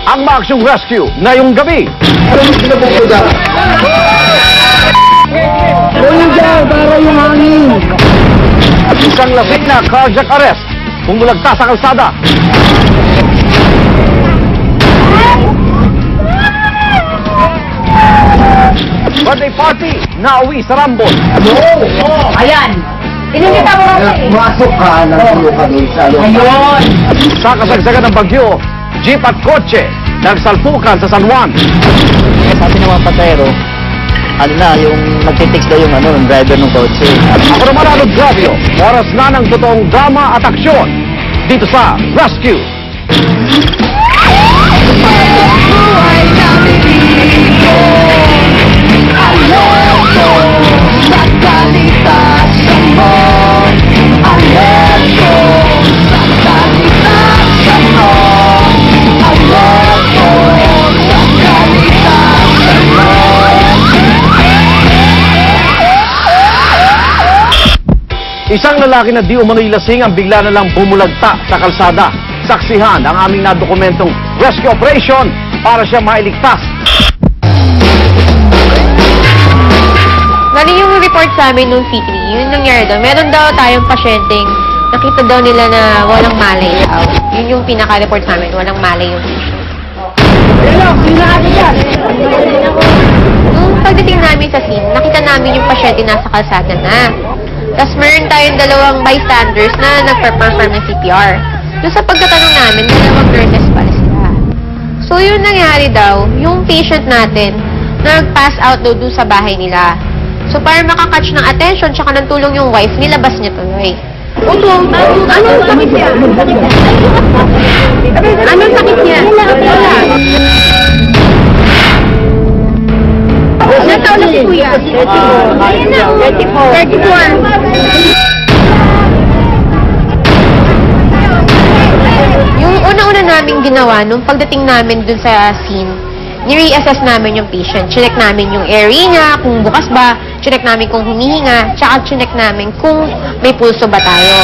ang ma-actioning rescue ngayong gabi. Tulong dyan, para yung hangin. Isang lasing na cardiac arrest kung bulagta sa kalsada. Birthday party na uwi sa Rambon. Ayan! Ininita mo lang eh! Masok ka, nagsulo ka doon sa loob. Ayun! Sa kasagsagan ng bagyo, jeep at kotse nagsalpukan sa San Juan. Sabi ng mga patero, ano na, yung magtitext daw yung driver ng kotse. Ako naman Ronald Gravio, oras na ng totoong drama at aksyon dito sa Rescue. Isang lalaki na di umano'y lasing ang bigla na lang bumulagta sa kalsada. Saksihan ang aming nadokumentong rescue operation para siya mailigtas. Bali yung report sa amin nung C3, yun nangyari doon. Meron daw tayong pasyenteng nakita daw nila na walang malay daw. Yun yung pinaka-report sa amin, walang malay yung patient. Nung pagdating namin sa scene, nakita namin yung pasyente nasa kalsada na. Tapos meron tayong dalawang bystanders na nagpa-perform ng CPR. Doon sa pagkatanong namin, dalawang nurses pala sila. So yun nangyari daw, yung patient natin, nag-pass out daw doon sa bahay nila. So para makakatch ng attention tsaka ng tulong yung wife, nilabas niya tuloy. Anong sakit niya? Anong sakit niya? Ilan taon na si Kuya? 34. Yung una-una namin ginawa, nung pagdating namin dun sa scene, ni-reassess namin yung patient. Chinek namin yung area niya, kung bukas ba, chinek namin kung humihinga, tsaka chinek namin kung may pulso ba tayo.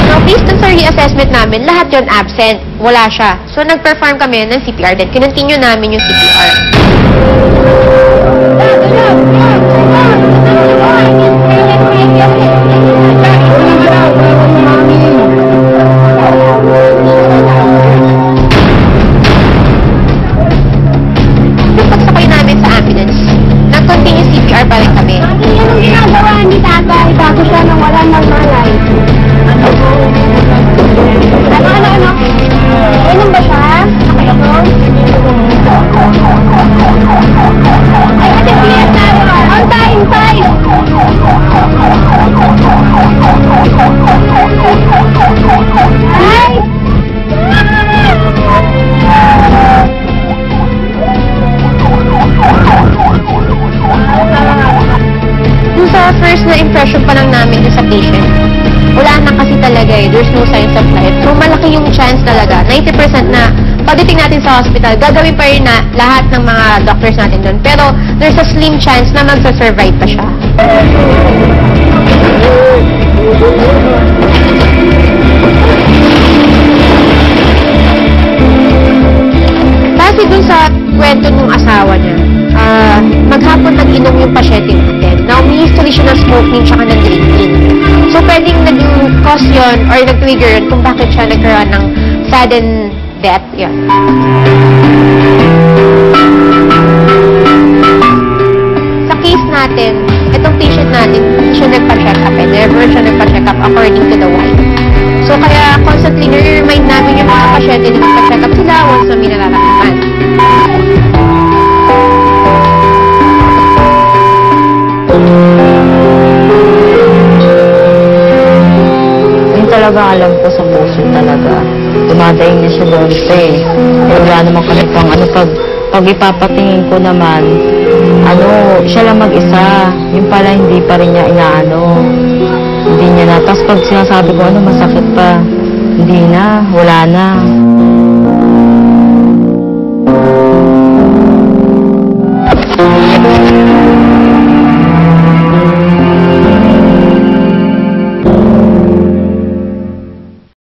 So, based dun sa reassessment namin, lahat yun absent. Wala siya. So, nag-perform kami ng CPR din. Kinontinue namin yung CPR. Yung pagsakay namin sa ambulance, nag-continue CPR pa rin kami. Anong ginagawa ni tatay bago siya nang wala ng malay? Ano? Inom ba siya? Ay, ate, bilis na. On time, time! Ay! Yung sa first na impression pa lang namin sa patient, wala na kasi talaga eh. There's no signs of life. So, malaki yung chance talaga. 90% na pagdating natin sa hospital, gagawin pa rin na lahat ng mga doctors natin doon. Pero, there's a slim chance na magsa-survive pa siya. Kasi dun sa kwento ng asawa niya, maghapon nag-inom yung pasyente natin. Now, may history siya ng smoking tsaka ng drinking. So, pwedeng naging cause yun or nag-trigger yun kung bakit siya nagkaroon ng sudden death. Yun. Sa case natin, itong patient natin, hindi siya nagpa-check up eh. Never siya nagpa-check up according to the wife. So, kaya constantly nire-remind namin yung mga pasyente na nagpa-check up sila once na may nararamdaman. Yun talaga alam ko sa puso talaga. Dumadaing niya siya doon eh. Wala naman kami pang pag ipapatingin ko naman, siya lang mag-isa. Yung pala hindi pa rin niya hindi niya na. Tapos pag sinasabi ko masakit pa, hindi na, wala na.